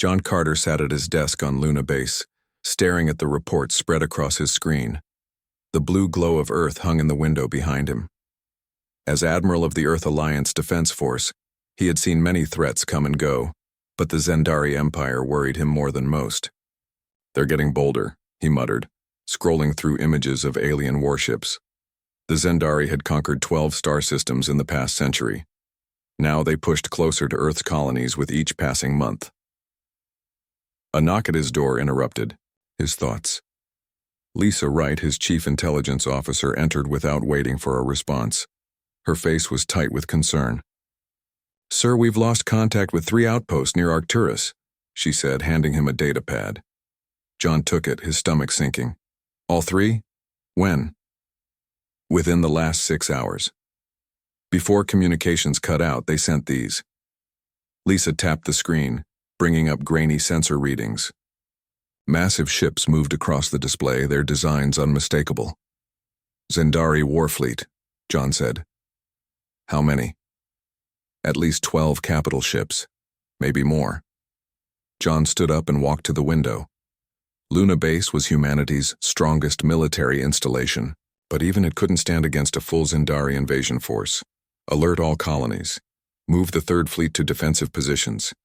John Carter sat at his desk on Luna Base, staring at the reports spread across his screen. The blue glow of Earth hung in the window behind him. As Admiral of the Earth Alliance Defense Force, he had seen many threats come and go, but the Zendari Empire worried him more than most. "They're getting bolder," he muttered, scrolling through images of alien warships. The Zendari had conquered 12 star systems in the past century. Now they pushed closer to Earth's colonies with each passing month. A knock at his door interrupted his thoughts. Lisa Wright, his chief intelligence officer, entered without waiting for a response. Her face was tight with concern. "Sir, we've lost contact with 3 outposts near Arcturus," she said, handing him a data pad. John took it, his stomach sinking. "All 3? When?" "Within the last 6 hours. Before communications cut out, they sent these." Lisa tapped the screen, bringing up grainy sensor readings. Massive ships moved across the display, their designs unmistakable. "Zendari Warfleet," John said. "How many?" "At least 12 capital ships, maybe more." John stood up and walked to the window. Luna Base was humanity's strongest military installation, but even it couldn't stand against a full Zendari invasion force. "Alert all colonies. Move the 3rd Fleet to defensive positions.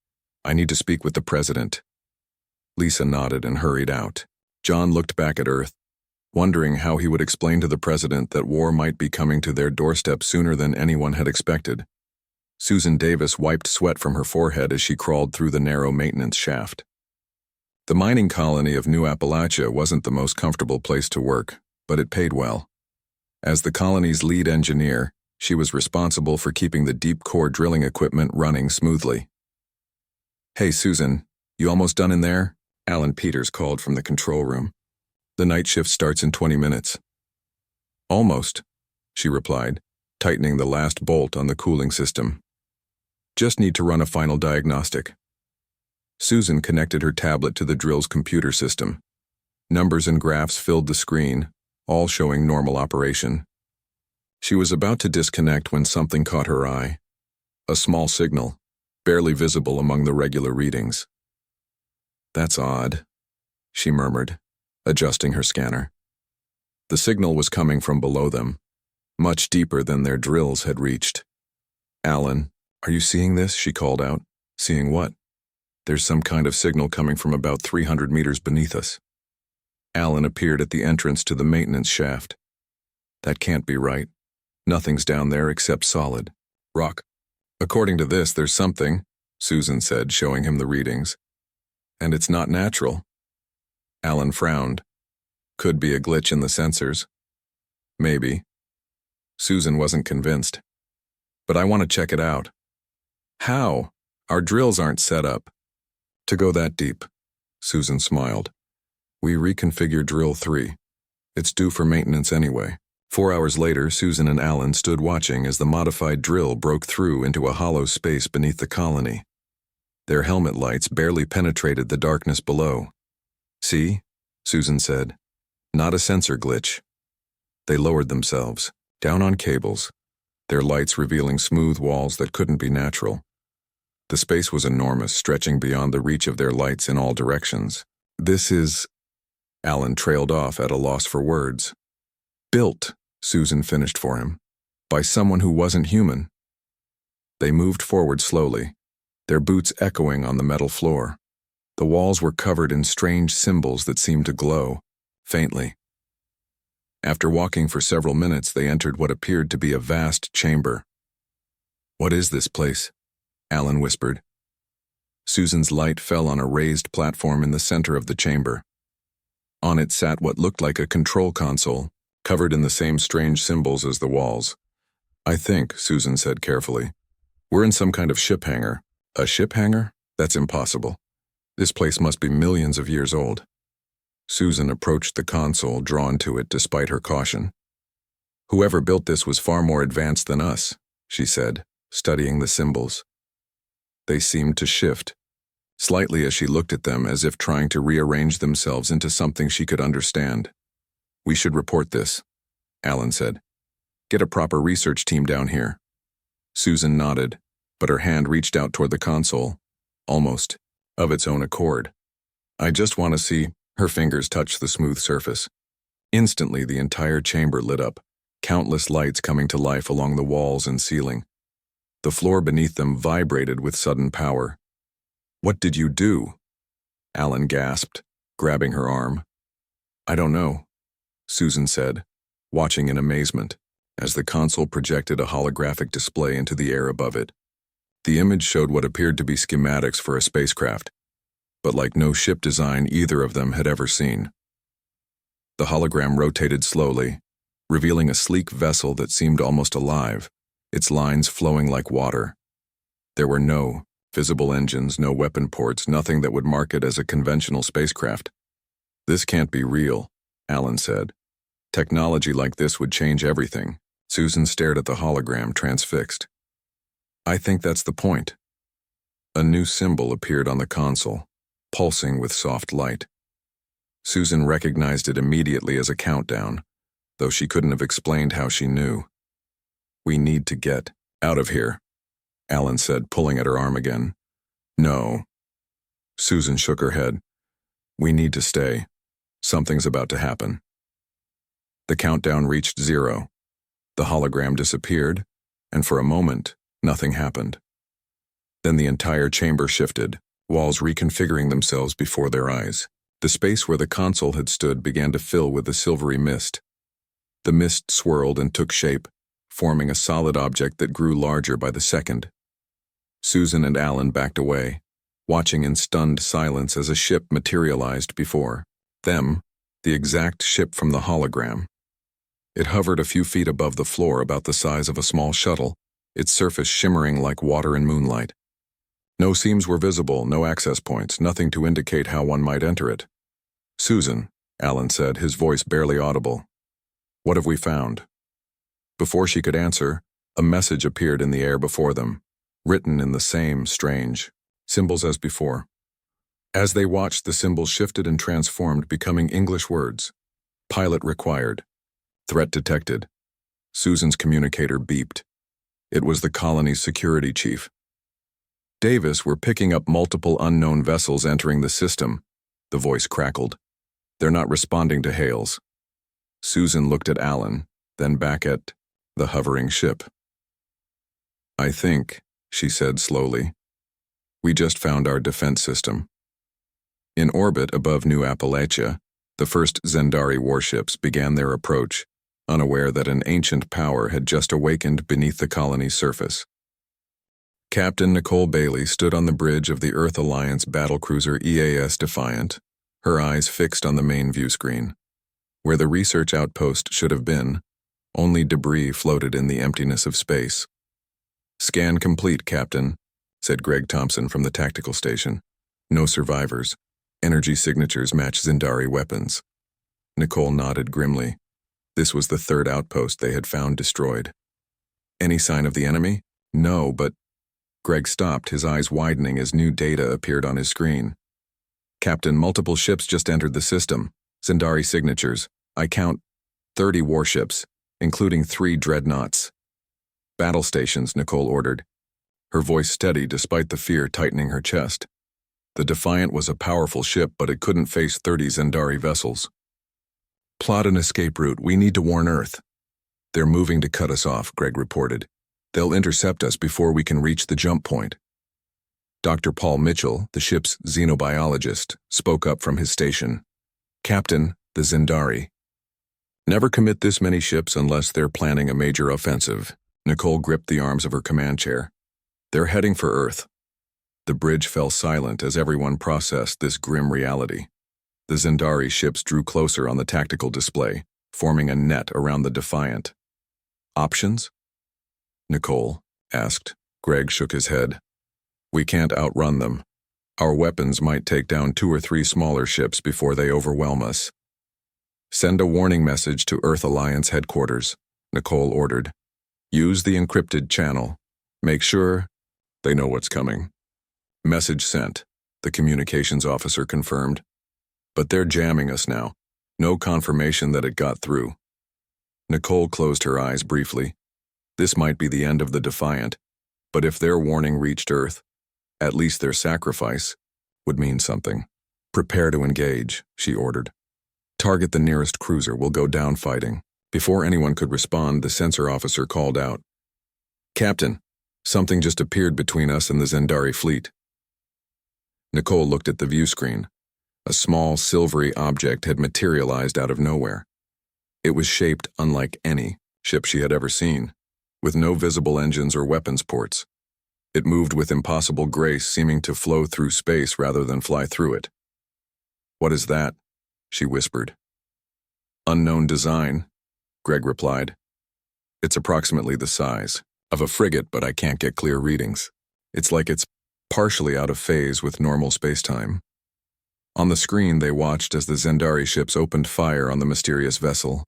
I need to speak with the President." Lisa nodded and hurried out. John looked back at Earth, wondering how he would explain to the President that war might be coming to their doorstep sooner than anyone had expected. Susan Davis wiped sweat from her forehead as she crawled through the narrow maintenance shaft. The mining colony of New Appalachia wasn't the most comfortable place to work, but it paid well. As the colony's lead engineer, she was responsible for keeping the deep core drilling equipment running smoothly. "Hey, Susan, you almost done in there?" Alan Peters called from the control room. "The night shift starts in 20 minutes. "Almost," she replied, tightening the last bolt on the cooling system. "Just need to run a final diagnostic." Susan connected her tablet to the drill's computer system. Numbers and graphs filled the screen, all showing normal operation. She was about to disconnect when something caught her eye. A small signal, barely visible among the regular readings. "That's odd," she murmured, adjusting her scanner. The signal was coming from below them, much deeper than their drills had reached. "Alan, are you seeing this?" she called out. "Seeing what?" "There's some kind of signal coming from about 300 meters beneath us." Alan appeared at the entrance to the maintenance shaft. "That can't be right. Nothing's down there except solid rock." "According to this, there's something," Susan said, showing him the readings. "And it's not natural." Alan frowned. "Could be a glitch in the sensors." "Maybe." Susan wasn't convinced. "But I want to check it out." "How? Our drills aren't set up to go that deep." Susan smiled. "We reconfigured drill 3. It's due for maintenance anyway." 4 hours later, Susan and Alan stood watching as the modified drill broke through into a hollow space beneath the colony. Their helmet lights barely penetrated the darkness below. "See?" Susan said. "Not a sensor glitch." They lowered themselves, down on cables, their lights revealing smooth walls that couldn't be natural. The space was enormous, stretching beyond the reach of their lights in all directions. "This is..." Alan trailed off at a loss for words. "Built," Susan finished for him, "by someone who wasn't human." They moved forward slowly, their boots echoing on the metal floor. The walls were covered in strange symbols that seemed to glow, faintly. After walking for several minutes, they entered what appeared to be a vast chamber. "What is this place?" Alan whispered. Susan's light fell on a raised platform in the center of the chamber. On it sat what looked like a control console, covered in the same strange symbols as the walls. "I think," Susan said carefully, "we're in some kind of ship hangar." "A ship hangar? That's impossible. This place must be millions of years old." Susan approached the console, drawn to it despite her caution. "Whoever built this was far more advanced than us," she said, studying the symbols. They seemed to shift, slightly as she looked at them, as if trying to rearrange themselves into something she could understand. "We should report this," Alan said. "Get a proper research team down here." Susan nodded, but her hand reached out toward the console, almost of its own accord. I just want to see. Her fingers touched the smooth surface. Instantly, the entire chamber lit up, countless lights coming to life along the walls and ceiling. The floor beneath them vibrated with sudden power. "What did you do?" Alan gasped, grabbing her arm. "I don't know," Susan said, watching in amazement, as the console projected a holographic display into the air above it. The image showed what appeared to be schematics for a spacecraft, but like no ship design either of them had ever seen. The hologram rotated slowly, revealing a sleek vessel that seemed almost alive, its lines flowing like water. There were no visible engines, no weapon ports, nothing that would mark it as a conventional spacecraft. "This can't be real," Alan said. "Technology like this would change everything." Susan stared at the hologram, transfixed. "I think that's the point." A new symbol appeared on the console, pulsing with soft light. Susan recognized it immediately as a countdown, though she couldn't have explained how she knew. "We need to get out of here," Alan said, pulling at her arm again. "No." Susan shook her head. "We need to stay. Something's about to happen." The countdown reached 0. The hologram disappeared, and for a moment, nothing happened. Then the entire chamber shifted, walls reconfiguring themselves before their eyes. The space where the console had stood began to fill with a silvery mist. The mist swirled and took shape, forming a solid object that grew larger by the second. Susan and Alan backed away, watching in stunned silence as a ship materialized before them, the exact ship from the hologram. It hovered a few feet above the floor, about the size of a small shuttle, its surface shimmering like water in moonlight. No seams were visible, no access points, nothing to indicate how one might enter it. "Susan," Alan said, his voice barely audible. "What have we found?" Before she could answer, a message appeared in the air before them, written in the same strange symbols as before. As they watched, the symbols shifted and transformed, becoming English words. "Pilot required. Threat detected." Susan's communicator beeped. It was the colony's security chief. "Davis, we're picking up multiple unknown vessels entering the system," the voice crackled. "They're not responding to hails." Susan looked at Alan, then back at the hovering ship. "I think," she said slowly, "we just found our defense system." In orbit above New Appalachia, the first Zendari warships began their approach, unaware that an ancient power had just awakened beneath the colony's surface. Captain Nicole Bailey stood on the bridge of the Earth Alliance battlecruiser EAS Defiant, her eyes fixed on the main view screen. Where the research outpost should have been, only debris floated in the emptiness of space. "Scan complete, Captain," said Greg Thompson from the tactical station. "No survivors. Energy signatures match Zendari weapons." Nicole nodded grimly. This was the third outpost they had found destroyed. "Any sign of the enemy?" "No, but—" Greg stopped, his eyes widening as new data appeared on his screen. "Captain, multiple ships just entered the system. Zendari signatures. I count 30 warships, including 3 dreadnoughts." "Battle stations," Nicole ordered, her voice steady despite the fear tightening her chest. The Defiant was a powerful ship, but it couldn't face 30 Zendari vessels. "Plot an escape route. We need to warn Earth." "They're moving to cut us off," Greg reported. "They'll intercept us before we can reach the jump point." Dr. Paul Mitchell, the ship's xenobiologist, spoke up from his station. "Captain, the Zendari." "Never commit this many ships unless they're planning a major offensive." Nicole gripped the arms of her command chair. "They're heading for Earth." The bridge fell silent as everyone processed this grim reality. The Zendari ships drew closer on the tactical display, forming a net around the Defiant. "Options?" Nicole asked. Greg shook his head. "We can't outrun them. Our weapons might take down 2 or 3 smaller ships before they overwhelm us." "Send a warning message to Earth Alliance headquarters," Nicole ordered. "Use the encrypted channel. Make sure they know what's coming." "Message sent," the communications officer confirmed. "But they're jamming us now. No confirmation that it got through." Nicole closed her eyes briefly. This might be the end of the Defiant, but if their warning reached Earth, at least their sacrifice, would mean something. "Prepare to engage," she ordered. "Target the nearest cruiser. We'll go down fighting." Before anyone could respond, the sensor officer called out, "Captain, something just appeared between us and the Zendari fleet." Nicole looked at the view screen. A small, silvery object had materialized out of nowhere. It was shaped unlike any ship she had ever seen, with no visible engines or weapons ports. It moved with impossible grace, seeming to flow through space rather than fly through it. "What is that?" she whispered. "Unknown design," Greg replied. "It's approximately the size of a frigate, but I can't get clear readings. It's like it's partially out of phase with normal spacetime." On the screen, they watched as the Zendari ships opened fire on the mysterious vessel.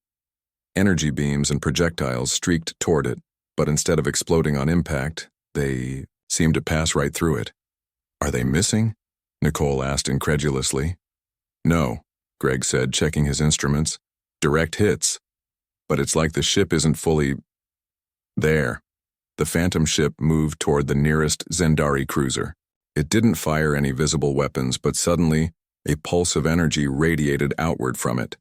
Energy beams and projectiles streaked toward it, but instead of exploding on impact, they seemed to pass right through it. "Are they missing?" Nicole asked incredulously. "No," Greg said, checking his instruments. "Direct hits. But it's like the ship isn't fully there." The Phantom ship moved toward the nearest Zendari cruiser. It didn't fire any visible weapons, but suddenly, a pulse of energy radiated outward from it.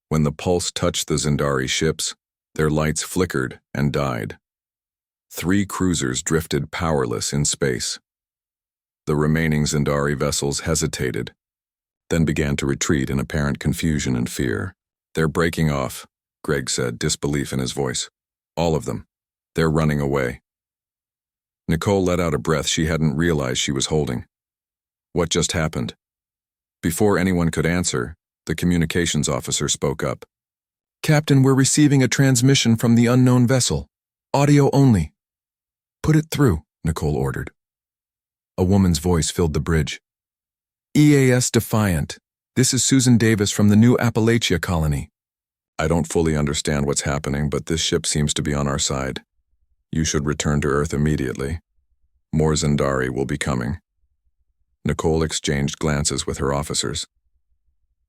When the pulse touched the Zendari ships, their lights flickered and died. 3 cruisers drifted powerless in space. The remaining Zendari vessels hesitated, then began to retreat in apparent confusion and fear. "They're breaking off," Greg said, disbelief in his voice. "All of them. They're running away." Nicole let out a breath she hadn't realized she was holding. "What just happened?" Before anyone could answer, the communications officer spoke up. "Captain, we're receiving a transmission from the unknown vessel. Audio only." "Put it through," Nicole ordered. A woman's voice filled the bridge. "EAS Defiant. This is Susan Davis from the New Appalachia colony. I don't fully understand what's happening, but this ship seems to be on our side. You should return to Earth immediately. More Zendari will be coming." Nicole exchanged glances with her officers.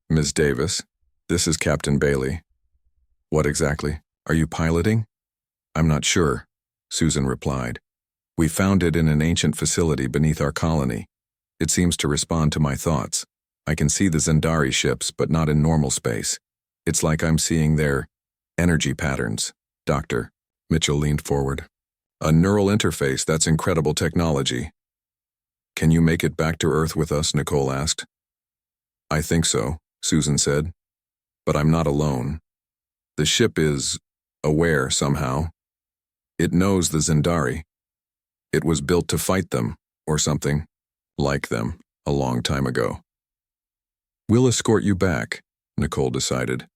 "Ms. Davis, this is Captain Bailey." "What exactly? Are you piloting?" "I'm not sure," Susan replied. "We found it in an ancient facility beneath our colony. It seems to respond to my thoughts. I can see the Zendari ships, but not in normal space. It's like I'm seeing their energy patterns." "Doctor," Mitchell leaned forward. "A neural interface, that's incredible technology." "Can you make it back to Earth with us?" Nicole asked. "I think so," Susan said. "But I'm not alone. The ship is aware somehow. It knows the Zendari. It was built to fight them, or something like them, a long time ago." "We'll escort you back," Nicole decided.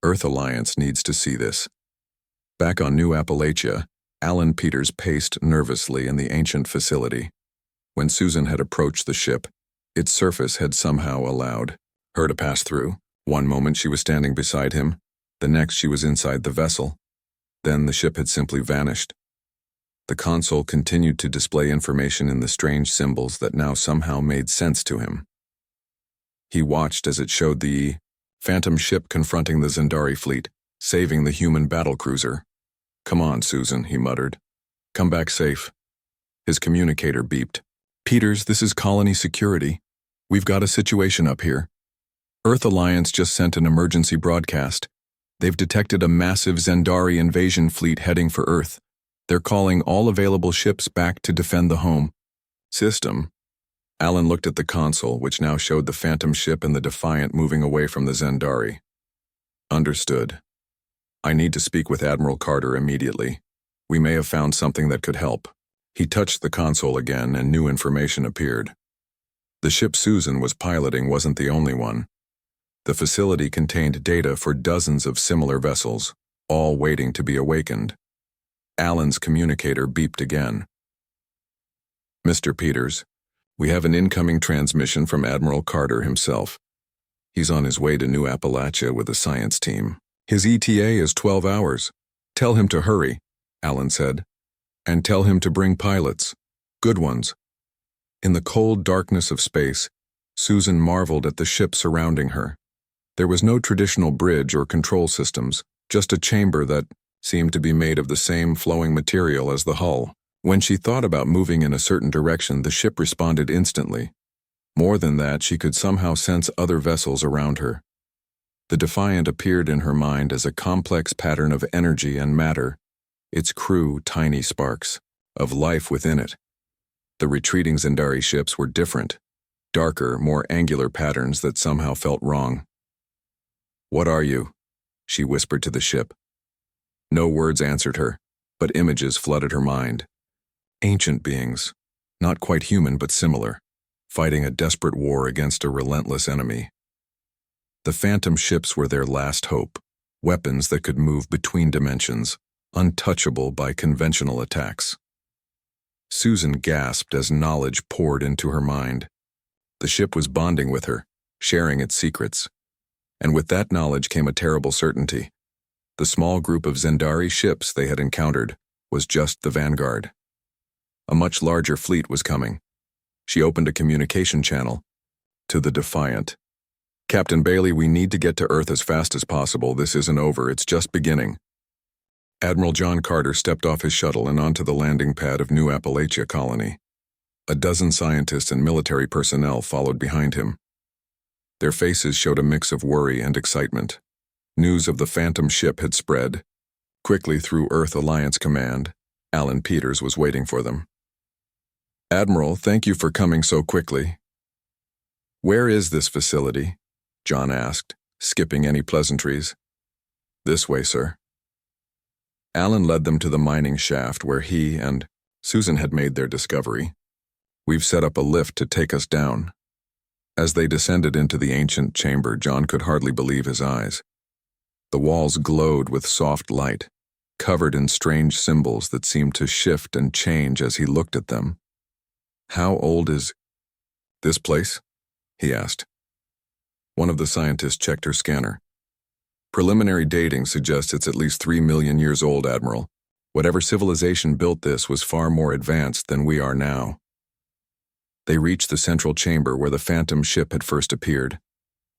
"Earth Alliance needs to see this." Back on New Appalachia, Alan Peters paced nervously in the ancient facility. When Susan had approached the ship, its surface had somehow allowed her to pass through. One moment she was standing beside him, the next she was inside the vessel. Then the ship had simply vanished. The console continued to display information in the strange symbols that now somehow made sense to him. He watched as it showed the Phantom ship confronting the Zendari fleet, saving the human battlecruiser. "Come on, Susan," he muttered. "Come back safe." His communicator beeped. "Peters, this is Colony Security. We've got a situation up here. Earth Alliance just sent an emergency broadcast. They've detected a massive Zendari invasion fleet heading for Earth. They're calling all available ships back to defend the home system." Alan looked at the console, which now showed the Phantom ship and the Defiant moving away from the Zendari. "Understood. I need to speak with Admiral Carter immediately. We may have found something that could help." He touched the console again, and new information appeared. The ship Susan was piloting wasn't the only one. The facility contained data for dozens of similar vessels, all waiting to be awakened. Alan's communicator beeped again. "Mr. Peters, we have an incoming transmission from Admiral Carter himself. He's on his way to New Appalachia with a science team. His ETA is 12 hours. Tell him to hurry," Alan said. "And tell him to bring pilots. Good ones." In the cold darkness of space, Susan marveled at the ship surrounding her. There was no traditional bridge or control systems, just a chamber that seemed to be made of the same flowing material as the hull. When she thought about moving in a certain direction, the ship responded instantly. More than that, she could somehow sense other vessels around her. The Defiant appeared in her mind as a complex pattern of energy and matter, its crew tiny sparks of life within it. The retreating Zendari ships were different, darker, more angular patterns that somehow felt wrong. "What are you?" she whispered to the ship. No words answered her, but images flooded her mind. Ancient beings, not quite human but similar, fighting a desperate war against a relentless enemy. The phantom ships were their last hope, weapons that could move between dimensions, untouchable by conventional attacks. Susan gasped as knowledge poured into her mind. The ship was bonding with her, sharing its secrets. And with that knowledge came a terrible certainty. The small group of Zendari ships they had encountered was just the vanguard. A much larger fleet was coming. She opened a communication channel. To the Defiant. "Captain Bailey, we need to get to Earth as fast as possible. This isn't over, it's just beginning." Admiral John Carter stepped off his shuttle and onto the landing pad of New Appalachia Colony. A dozen scientists and military personnel followed behind him. Their faces showed a mix of worry and excitement. News of the phantom ship had spread. Quickly through Earth Alliance Command, Alan Peters was waiting for them. "Admiral, thank you for coming so quickly." "Where is this facility?" John asked, skipping any pleasantries. "This way, sir." Alan led them to the mining shaft where he and Susan had made their discovery. "We've set up a lift to take us down." As they descended into the ancient chamber, John could hardly believe his eyes. The walls glowed with soft light, covered in strange symbols that seemed to shift and change as he looked at them. "How old is this place?" he asked. One of the scientists checked her scanner. "Preliminary dating suggests it's at least 3 million years old, Admiral. Whatever civilization built this was far more advanced than we are now." They reached the central chamber where the phantom ship had first appeared.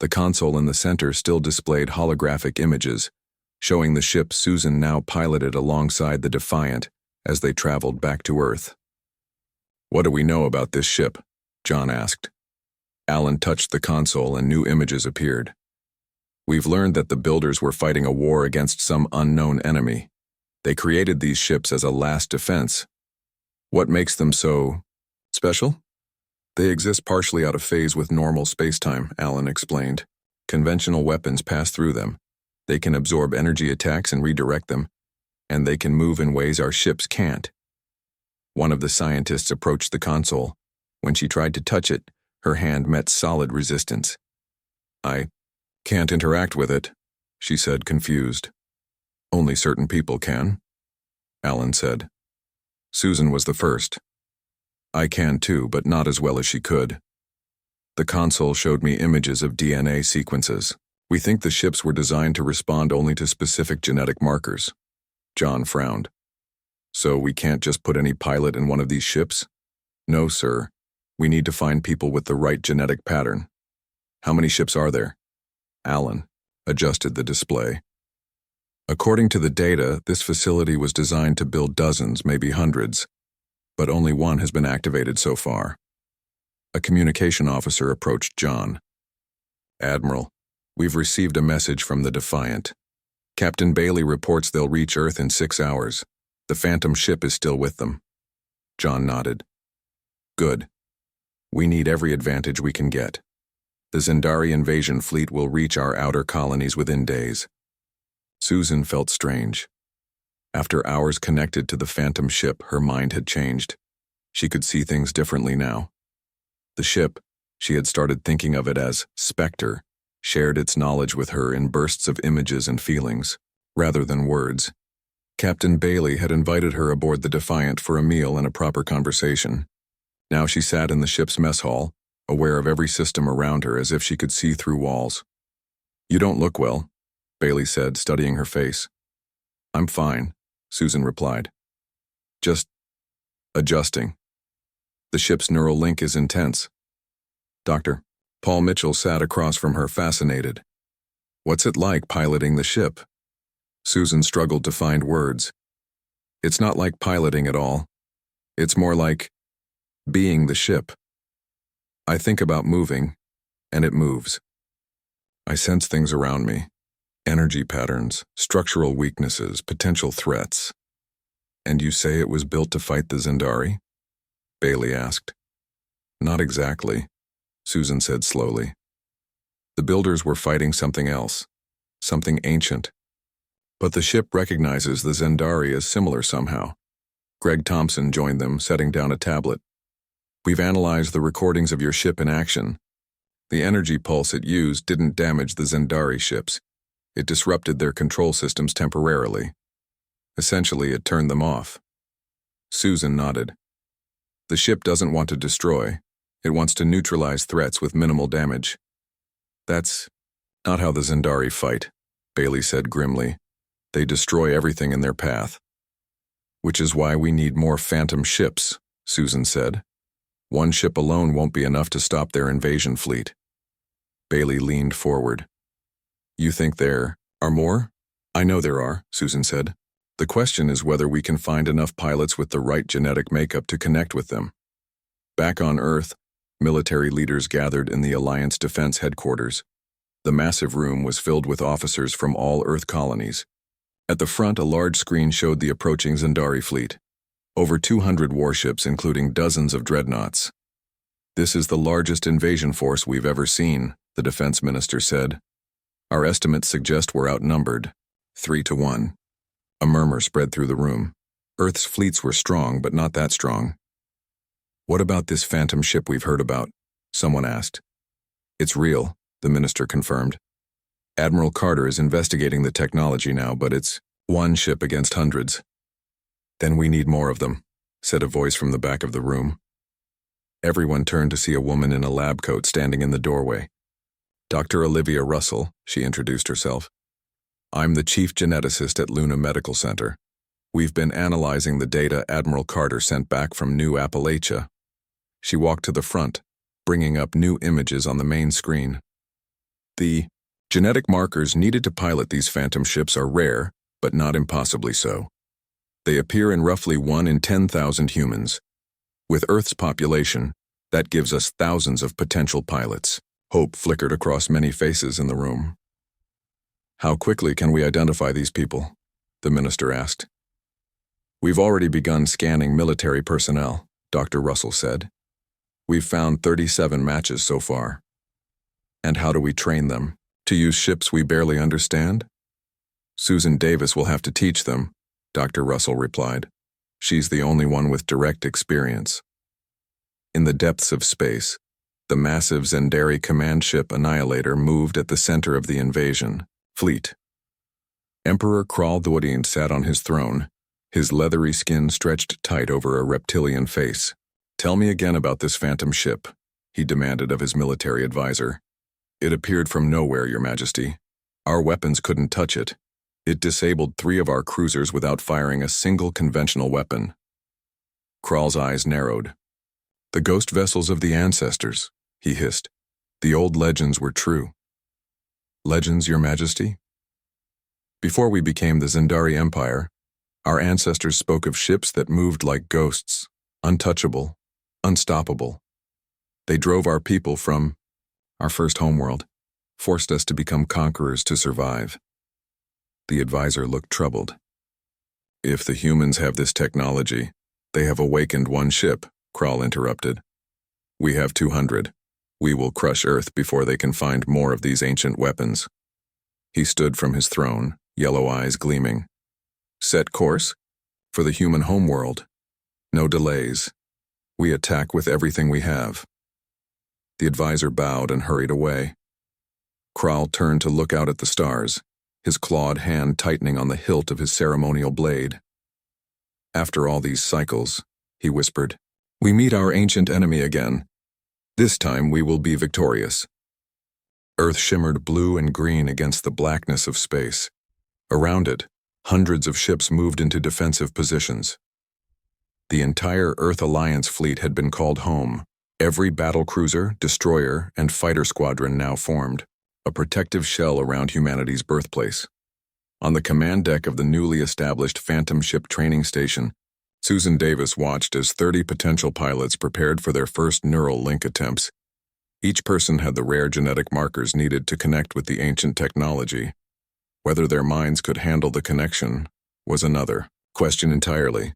The console in the center still displayed holographic images, showing the ship Susan now piloted alongside the Defiant as they traveled back to Earth. "What do we know about this ship?" John asked. Alan touched the console and new images appeared. "We've learned that the builders were fighting a war against some unknown enemy. They created these ships as a last defense. What makes them so special? They exist partially out of phase with normal spacetime," Alan explained. "Conventional weapons pass through them. They can absorb energy attacks and redirect them, and they can move in ways our ships can't." One of the scientists approached the console. When she tried to touch it, her hand met solid resistance. "I can't interact with it," she said, confused. "Only certain people can," Alan said. Susan was the first. "I can too, but not as well as she could." The console showed me images of DNA sequences. "We think the ships were designed to respond only to specific genetic markers." John frowned. "So we can't just put any pilot in one of these ships?" "No, sir. We need to find people with the right genetic pattern." "How many ships are there?" Alan adjusted the display. "According to the data, this facility was designed to build dozens, maybe hundreds, but only one has been activated so far." A communication officer approached John. "Admiral, we've received a message from the Defiant. Captain Bailey reports they'll reach Earth in 6 hours. The phantom ship is still with them." John nodded. "Good. We need every advantage we can get. The Zendari invasion fleet will reach our outer colonies within days." Susan felt strange. After hours connected to the phantom ship, her mind had changed. She could see things differently now. The ship, she had started thinking of it as Spectre, shared its knowledge with her in bursts of images and feelings, rather than words. Captain Bailey had invited her aboard the Defiant for a meal and a proper conversation. Now she sat in the ship's mess hall, aware of every system around her as if she could see through walls. "You don't look well," Bailey said, studying her face. "I'm fine," Susan replied. "Just adjusting. The ship's neural link is intense." Dr. Paul Mitchell sat across from her, fascinated. "What's it like piloting the ship?" Susan struggled to find words. "It's not like piloting at all. It's more like being the ship." I think about moving, and it moves. I sense things around me. Energy patterns, structural weaknesses, potential threats. And you say it was built to fight the Zendari? Bailey asked. Not exactly, Susan said slowly. The builders were fighting something else, something ancient. But the ship recognizes the Zendari as similar somehow. Greg Thompson joined them, setting down a tablet. We've analyzed the recordings of your ship in action. The energy pulse it used didn't damage the Zendari ships. It disrupted their control systems temporarily. Essentially, it turned them off. Susan nodded. The ship doesn't want to destroy. It wants to neutralize threats with minimal damage. That's not how the Zendari fight, Bailey said grimly. They destroy everything in their path. Which is why we need more phantom ships, Susan said. One ship alone won't be enough to stop their invasion fleet. Bailey leaned forward. You think there are more? I know there are, Susan said. The question is whether we can find enough pilots with the right genetic makeup to connect with them. Back on Earth, military leaders gathered in the Alliance Defense Headquarters. The massive room was filled with officers from all Earth colonies. At the front, a large screen showed the approaching Zendari fleet. Over 200 warships, including dozens of dreadnoughts. This is the largest invasion force we've ever seen, the defense minister said. Our estimates suggest we're outnumbered, 3-1. A murmur spread through the room. Earth's fleets were strong, but not that strong. What about this phantom ship we've heard about? Someone asked. It's real, the minister confirmed. Admiral Carter is investigating the technology now, but it's one ship against hundreds. Then we need more of them, said a voice from the back of the room. Everyone turned to see a woman in a lab coat standing in the doorway. Dr. Olivia Russell, she introduced herself. I'm the chief geneticist at Luna Medical Center. We've been analyzing the data Admiral Carter sent back from New Appalachia. She walked to the front, bringing up new images on the main screen. The genetic markers needed to pilot these phantom ships are rare, but not impossibly so. They appear in roughly 1 in 10,000 humans. With Earth's population, that gives us thousands of potential pilots. Hope flickered across many faces in the room. How quickly can we identify these people? The minister asked. We've already begun scanning military personnel, Dr. Russell said. We've found 37 matches so far. And how do we train them? To use ships we barely understand? Susan Davis will have to teach them, Dr. Russell replied. She's the only one with direct experience. In the depths of space, the massive Zendari command ship Annihilator moved at the center of the invasion fleet. Emperor Kraldwadian sat on his throne, his leathery skin stretched tight over a reptilian face. Tell me again about this phantom ship, he demanded of his military advisor. It appeared from nowhere, Your Majesty. Our weapons couldn't touch it. It disabled 3 of our cruisers without firing a single conventional weapon. Kral's eyes narrowed. The ghost vessels of the ancestors, he hissed. The old legends were true. Legends, Your Majesty? Before we became the Zendari Empire, our ancestors spoke of ships that moved like ghosts, untouchable, unstoppable. They drove our people from our first homeworld, forced us to become conquerors to survive. The advisor looked troubled. If the humans have this technology, they have awakened one ship, Kral interrupted. We have 200. We will crush Earth before they can find more of these ancient weapons. He stood from his throne, yellow eyes gleaming. Set course? For the human homeworld. No delays. We attack with everything we have. The advisor bowed and hurried away. Kral turned to look out at the stars, his clawed hand tightening on the hilt of his ceremonial blade. After all these cycles, he whispered, we meet our ancient enemy again. This time we will be victorious. Earth shimmered blue and green against the blackness of space. Around it, hundreds of ships moved into defensive positions. The entire Earth Alliance fleet had been called home. Every battlecruiser, destroyer, and fighter squadron now formed, a protective shell around humanity's birthplace. On the command deck of the newly established Phantom Ship Training Station, Susan Davis watched as 30 potential pilots prepared for their first neural link attempts. Each person had the rare genetic markers needed to connect with the ancient technology. Whether their minds could handle the connection was another question entirely.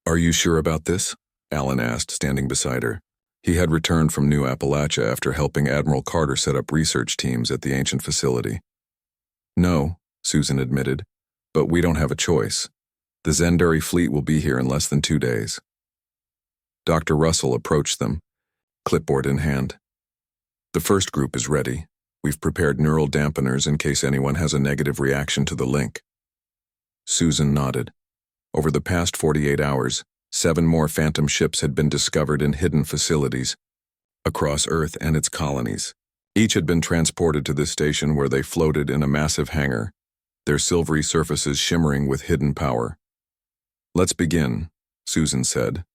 "Are you sure about this?" Alan asked, standing beside her. He had returned from New Appalachia after helping Admiral Carter set up research teams at the ancient facility. "No," Susan admitted, "but we don't have a choice. The Zendari fleet will be here in less than 2 days." Dr. Russell approached them, clipboard in hand. "The first group is ready. We've prepared neural dampeners in case anyone has a negative reaction to the link." Susan nodded. Over the past 48 hours, 7 more phantom ships had been discovered in hidden facilities across Earth and its colonies. Each had been transported to this station where they floated in a massive hangar, their silvery surfaces shimmering with hidden power. "Let's begin," Susan said.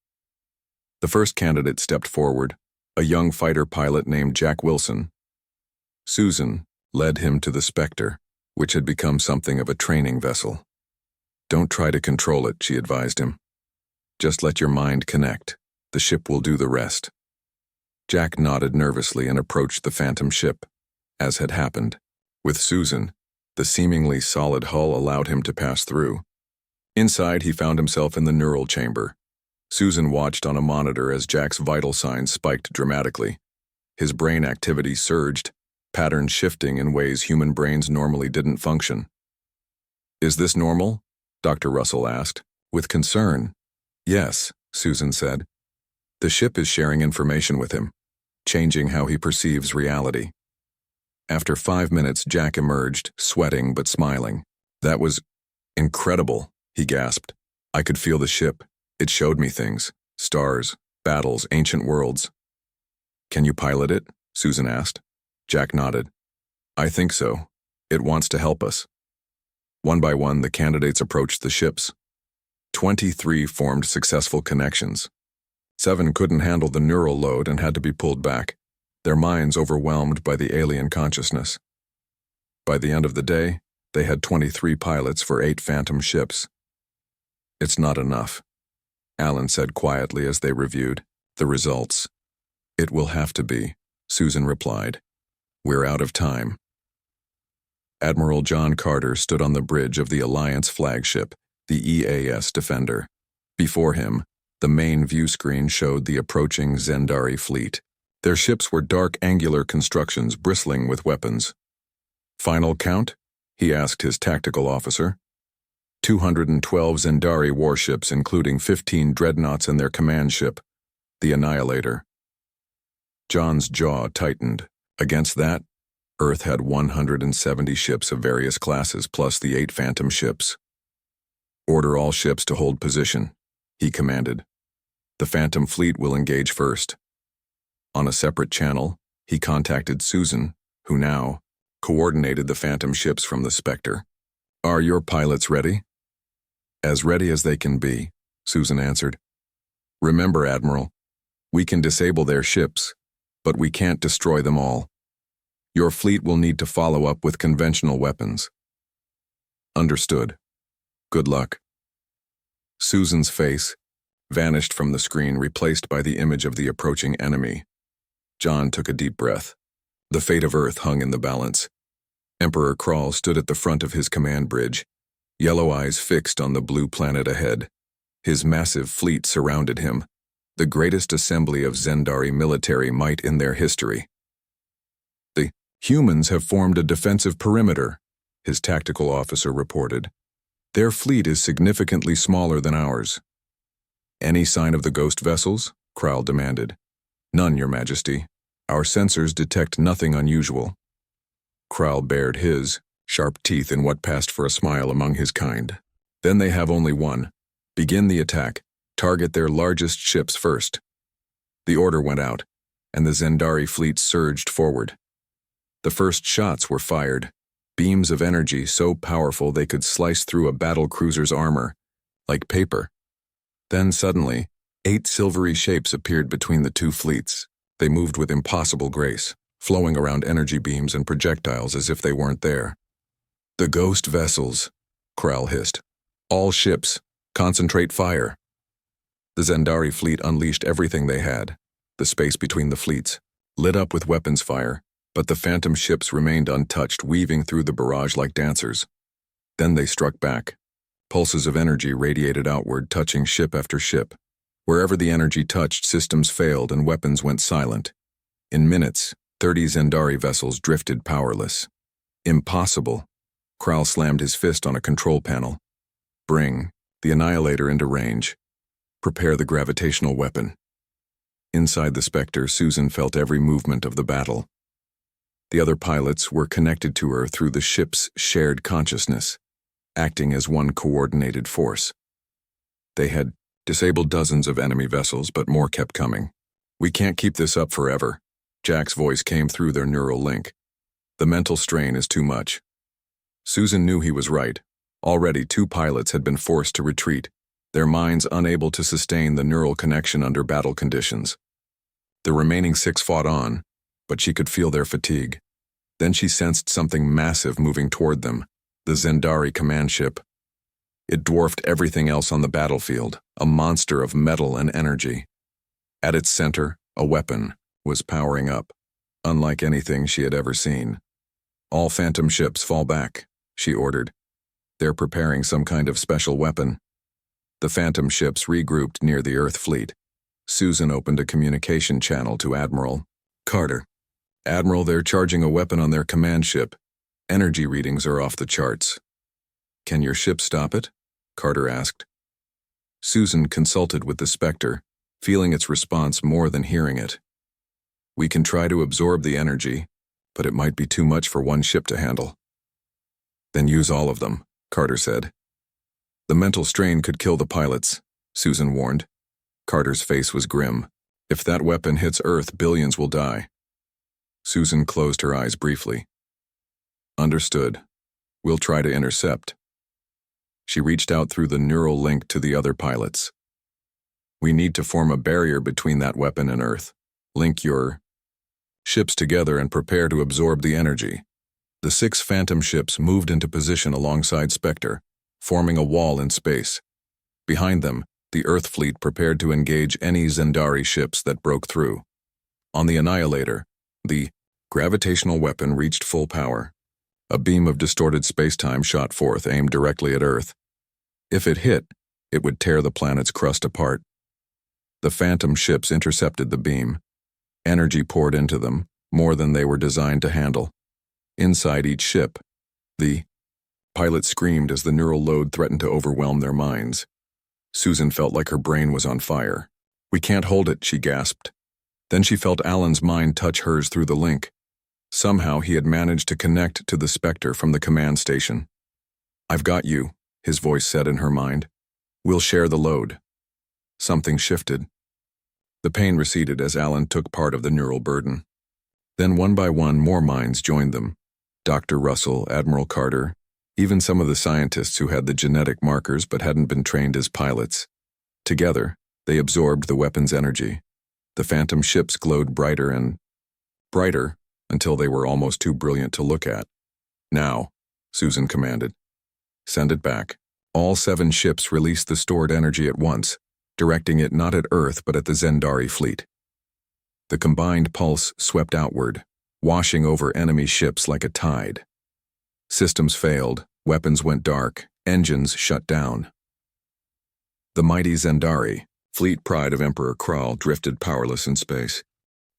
The first candidate stepped forward, a young fighter pilot named Jack Wilson. Susan led him to the Spectre, which had become something of a training vessel. "Don't try to control it," she advised him. "Just let your mind connect. The ship will do the rest." Jack nodded nervously and approached the phantom ship, as had happened. With Susan, the seemingly solid hull allowed him to pass through. Inside, he found himself in the neural chamber. Susan watched on a monitor as Jack's vital signs spiked dramatically. His brain activity surged, patterns shifting in ways human brains normally didn't function. "Is this normal?" Dr. Russell asked, with concern. "Yes," Susan said. "The ship is sharing information with him, changing how he perceives reality." After 5 minutes, Jack emerged, sweating but smiling. "That was incredible," he gasped. "I could feel the ship. It showed me things, stars, battles, ancient worlds." "Can you pilot it?" Susan asked. Jack nodded. "I think so. It wants to help us." One by one, the candidates approached the ships. 23 formed successful connections. 7 couldn't handle the neural load and had to be pulled back, their minds overwhelmed by the alien consciousness. By the end of the day, they had 23 pilots for 8 phantom ships. "It's not enough," Alan said quietly as they reviewed the results. "It will have to be," Susan replied. "We're out of time." Admiral John Carter stood on the bridge of the Alliance flagship, the EAS Defender. Before him, the main view screen showed the approaching Zendari fleet. Their ships were dark angular constructions bristling with weapons. "Final count?" he asked his tactical officer. 212 Zendari warships, including 15 dreadnoughts and their command ship, the Annihilator. John's jaw tightened. Against that, Earth had 170 ships of various classes plus the 8 phantom ships. "Order all ships to hold position," he commanded. "The phantom fleet will engage first." On a separate channel, he contacted Susan, who now coordinated the phantom ships from the Spectre. "Are your pilots ready?" "As ready as they can be," Susan answered. "Remember, Admiral, we can disable their ships, but we can't destroy them all. Your fleet will need to follow up with conventional weapons." "Understood. Good luck." Susan's face vanished from the screen, replaced by the image of the approaching enemy. John took a deep breath. The fate of Earth hung in the balance. Emperor Kral stood at the front of his command bridge, yellow eyes fixed on the blue planet ahead. His massive fleet surrounded him, the greatest assembly of Zendari military might in their history. "The humans have formed a defensive perimeter," his tactical officer reported. "Their fleet is significantly smaller than ours." "Any sign of the ghost vessels?" Kral demanded. "None, Your Majesty. Our sensors detect nothing unusual." Kral bared his sharp teeth in what passed for a smile among his kind. "Then they have only one. Begin the attack. Target their largest ships first." The order went out, and the Zendari fleet surged forward. The first shots were fired, beams of energy so powerful they could slice through a battle cruiser's armor, like paper. Then suddenly, 8 silvery shapes appeared between the 2 fleets. They moved with impossible grace, flowing around energy beams and projectiles as if they weren't there. "The ghost vessels," Kral hissed. "All ships, concentrate fire." The Zendari fleet unleashed everything they had, the space between the fleets, lit up with weapons fire, but the phantom ships remained untouched, weaving through the barrage like dancers. Then they struck back. Pulses of energy radiated outward, touching ship after ship. Wherever the energy touched, systems failed and weapons went silent. In minutes, 30 Zendari vessels drifted powerless. Impossible. Kral slammed his fist on a control panel. Bring the Annihilator into range. Prepare the gravitational weapon. Inside the Spectre, Susan felt every movement of the battle. The other pilots were connected to her through the ship's shared consciousness, acting as one coordinated force. They had disabled dozens of enemy vessels, but more kept coming. "We can't keep this up forever." Jack's voice came through their neural link. "The mental strain is too much." Susan knew he was right. Already 2 pilots had been forced to retreat, their minds unable to sustain the neural connection under battle conditions. The remaining 6 fought on, but she could feel their fatigue. Then she sensed something massive moving toward them, the Zendari command ship. It dwarfed everything else on the battlefield, a monster of metal and energy. At its center, a weapon was powering up, unlike anything she had ever seen. "All phantom ships fall back," she ordered. "They're preparing some kind of special weapon." The phantom ships regrouped near the Earth fleet. Susan opened a communication channel to Admiral Carter. "Admiral, they're charging a weapon on their command ship. Energy readings are off the charts." "Can your ship stop it?" Carter asked. Susan consulted with the Spectre, feeling its response more than hearing it. "We can try to absorb the energy, but it might be too much for one ship to handle." "Then use all of them," Carter said. "The mental strain could kill the pilots," Susan warned. Carter's face was grim. "If that weapon hits Earth, billions will die." Susan closed her eyes briefly. "Understood. We'll try to intercept." She reached out through the neural link to the other pilots. "We need to form a barrier between that weapon and Earth. Link your ships together and prepare to absorb the energy." The 6 phantom ships moved into position alongside Spectre, forming a wall in space. Behind them, the Earth fleet prepared to engage any Zendari ships that broke through. On the Annihilator, the gravitational weapon reached full power. A beam of distorted spacetime shot forth, aimed directly at Earth. If it hit, it would tear the planet's crust apart. The phantom ships intercepted the beam. Energy poured into them, more than they were designed to handle. Inside each ship, the pilots screamed as the neural load threatened to overwhelm their minds. Susan felt like her brain was on fire. "We can't hold it," she gasped. Then she felt Alan's mind touch hers through the link. Somehow he had managed to connect to the Spectre from the command station. "I've got you," his voice said in her mind. "We'll share the load." Something shifted. The pain receded as Alan took part of the neural burden. Then one by one more minds joined them. Dr. Russell, Admiral Carter, even some of the scientists who had the genetic markers but hadn't been trained as pilots. Together, they absorbed the weapon's energy. The phantom ships glowed brighter and brighter until they were almost too brilliant to look at. "Now," Susan commanded. "Send it back." All 7 ships released the stored energy at once, directing it not at Earth but at the Zendari fleet. The combined pulse swept outward, washing over enemy ships like a tide. Systems failed, weapons went dark, engines shut down. The mighty Zendari, fleet pride of Emperor Kral, drifted powerless in space.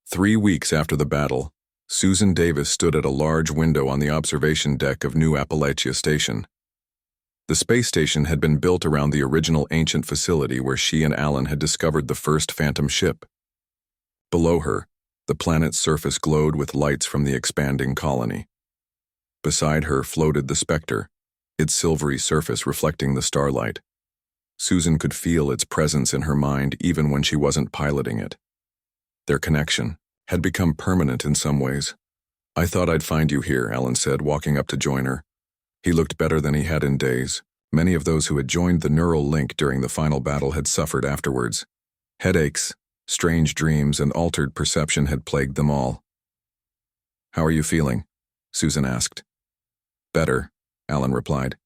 3 weeks after the battle, Susan Davis stood at a large window on the observation deck of New Appalachia Station. The space station had been built around the original ancient facility where she and Alan had discovered the first phantom ship. Below her, the planet's surface glowed with lights from the expanding colony. Beside her floated the Spectre, its silvery surface reflecting the starlight. Susan could feel its presence in her mind even when she wasn't piloting it. Their connection had become permanent in some ways. "I thought I'd find you here," Alan said, walking up to join her. He looked better than he had in days. Many of those who had joined the neural link during the final battle had suffered afterwards. Headaches, strange dreams, and altered perception had plagued them all. "How are you feeling?" Susan asked. "Better," Alan replied.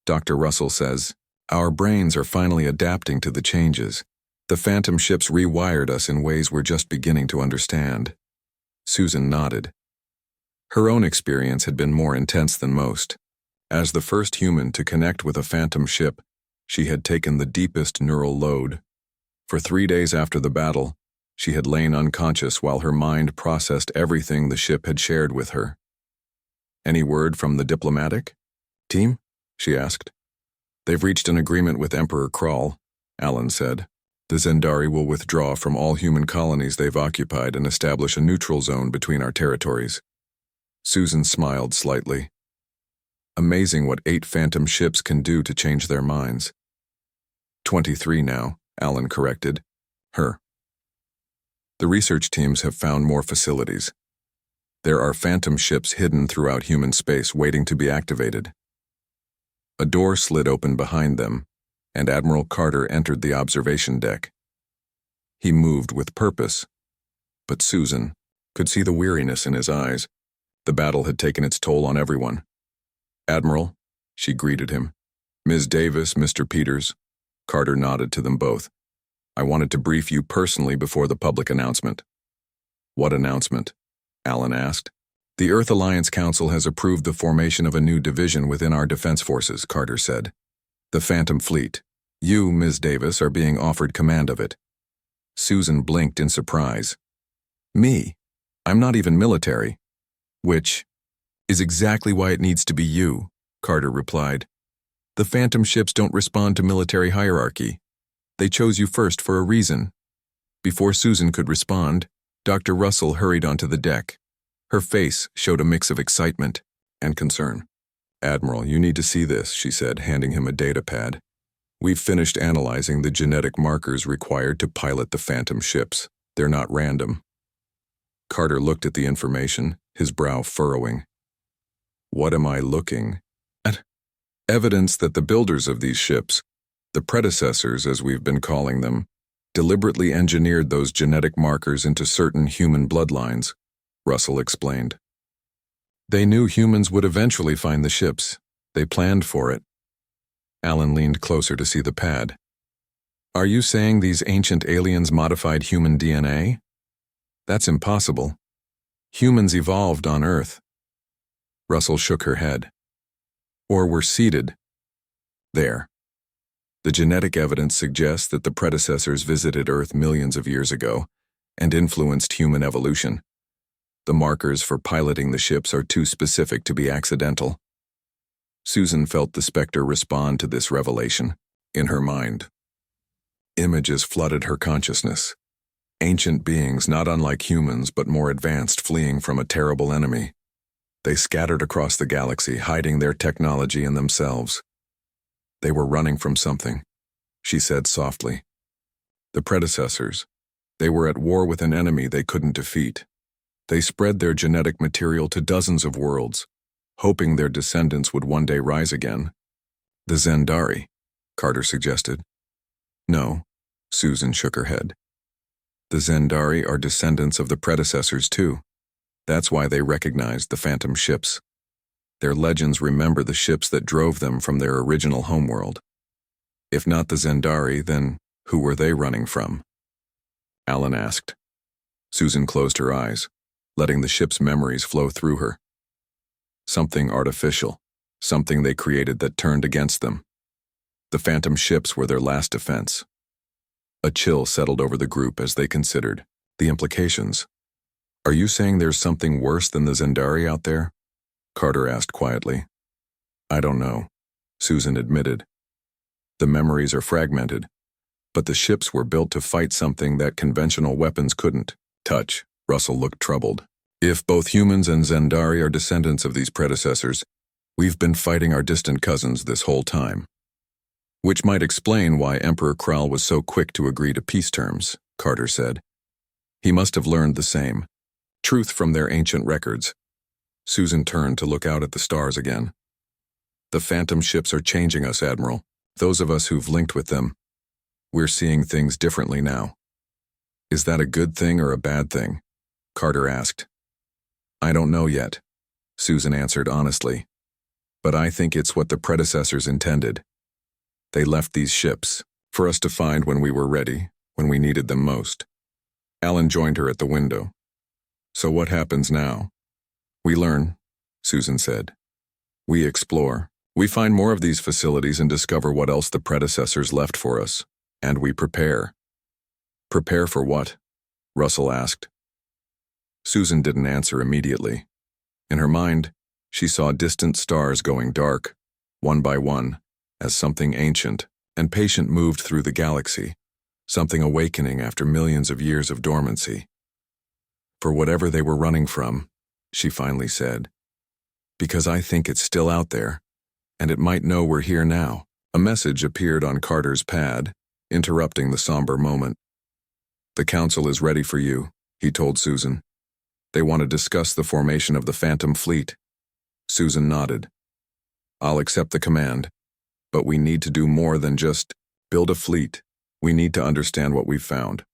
"Dr. Russell says, our brains are finally adapting to the changes. The phantom ships rewired us in ways we're just beginning to understand." Susan nodded. Her own experience had been more intense than most. As the first human to connect with a phantom ship, she had taken the deepest neural load. For 3 days after the battle, she had lain unconscious while her mind processed everything the ship had shared with her. "Any word from the diplomatic team?" she asked. "They've reached an agreement with Emperor Kral," Alan said. "The Zendari will withdraw from all human colonies they've occupied and establish a neutral zone between our territories." Susan smiled slightly. Amazing what 8 phantom ships can do to change their minds. 23 now, Alan corrected. Her. The research teams have found more facilities. There are phantom ships hidden throughout human space waiting to be activated. A door slid open behind them, and Admiral Carter entered the observation deck. He moved with purpose, but Susan could see the weariness in his eyes. The battle had taken its toll on everyone. "Admiral," she greeted him. "Ms. Davis, Mr. Peters." Carter nodded to them both. "I wanted to brief you personally before the public announcement." "What announcement?" Alan asked. "The Earth Alliance Council has approved the formation of a new division within our defense forces," Carter said. "The Phantom Fleet. You, Ms. Davis, are being offered command of it." Susan blinked in surprise. "Me? I'm not even military." "Which is exactly why it needs to be you," Carter replied. "The phantom ships don't respond to military hierarchy. They chose you first for a reason." Before Susan could respond, Dr. Russell hurried onto the deck. Her face showed a mix of excitement and concern. "Admiral, you need to see this," she said, handing him a data pad. "We've finished analyzing the genetic markers required to pilot the phantom ships. They're not random." Carter looked at the information, his brow furrowing. "What am I looking at?" "Evidence that the builders of these ships, the predecessors as we've been calling them, deliberately engineered those genetic markers into certain human bloodlines," Russell explained. "They knew humans would eventually find the ships. They planned for it." Alan leaned closer to see the pad. "Are you saying these ancient aliens modified human DNA? That's impossible. Humans evolved on Earth." Russell shook her head. "Or were seeded there. The genetic evidence suggests that the predecessors visited Earth millions of years ago and influenced human evolution. The markers for piloting the ships are too specific to be accidental." Susan felt the specter respond to this revelation. In her mind, images flooded her consciousness. Ancient beings not unlike humans but more advanced fleeing from a terrible enemy. They scattered across the galaxy, hiding their technology in themselves. "They were running from something," she said softly. "The predecessors. They were at war with an enemy they couldn't defeat. They spread their genetic material to dozens of worlds, hoping their descendants would one day rise again." "The Zendari," Carter suggested. "No," Susan shook her head. "The Zendari are descendants of the predecessors too. That's why they recognized the phantom ships. Their legends remember the ships that drove them from their original homeworld. If not the Zendari, then who were they running from?" Alan asked. Susan closed her eyes, letting the ship's memories flow through her. Something artificial, something they created that turned against them. The phantom ships were their last defense. A chill settled over the group as they considered the implications. "Are you saying there's something worse than the Zendari out there?" Carter asked quietly. "I don't know," Susan admitted. "The memories are fragmented, but the ships were built to fight something that conventional weapons couldn't touch." Russell looked troubled. "If both humans and Zendari are descendants of these predecessors, we've been fighting our distant cousins this whole time." "Which might explain why Emperor Kral was so quick to agree to peace terms," Carter said. "He must have learned the same truth from their ancient records." Susan turned to look out at the stars again. "The phantom ships are changing us, Admiral. Those of us who've linked with them. We're seeing things differently now." "Is that a good thing or a bad thing?" Carter asked. "I don't know yet," Susan answered honestly. "But I think it's what the predecessors intended. They left these ships for us to find when we were ready, when we needed them most." Alan joined her at the window. So what happens now? We learn, Susan said. We explore. We find more of these facilities and discover what else the predecessors left for us. And we prepare. Prepare for what? Russell asked. Susan didn't answer immediately. In her mind, she saw distant stars going dark, one by one, as something ancient and patient moved through the galaxy, something awakening after millions of years of dormancy. For whatever they were running from, she finally said, because I think it's still out there, and it might know we're here now. A message appeared on Carter's pad, interrupting the somber moment. The Council is ready for you, he told Susan. They want to discuss the formation of the Phantom Fleet. Susan nodded. I'll accept the command, but we need to do more than just build a fleet. We need to understand what we've found.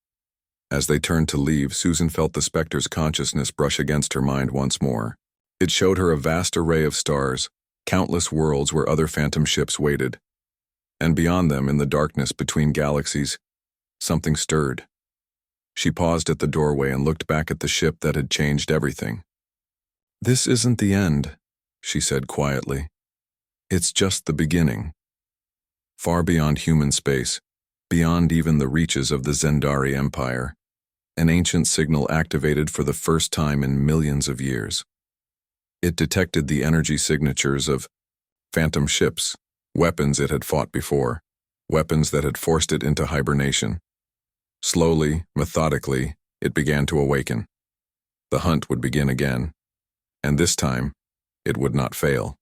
As they turned to leave, Susan felt the Spectre's consciousness brush against her mind once more. It showed her a vast array of stars, countless worlds where other phantom ships waited. And beyond them, in the darkness between galaxies, something stirred. She paused at the doorway and looked back at the ship that had changed everything. This isn't the end, she said quietly. It's just the beginning. Far beyond human space, beyond even the reaches of the Zendari Empire, an ancient signal activated for the first time in millions of years. It detected the energy signatures of phantom ships, weapons it had fought before, weapons that had forced it into hibernation. Slowly, methodically, it began to awaken. The hunt would begin again, and this time, it would not fail.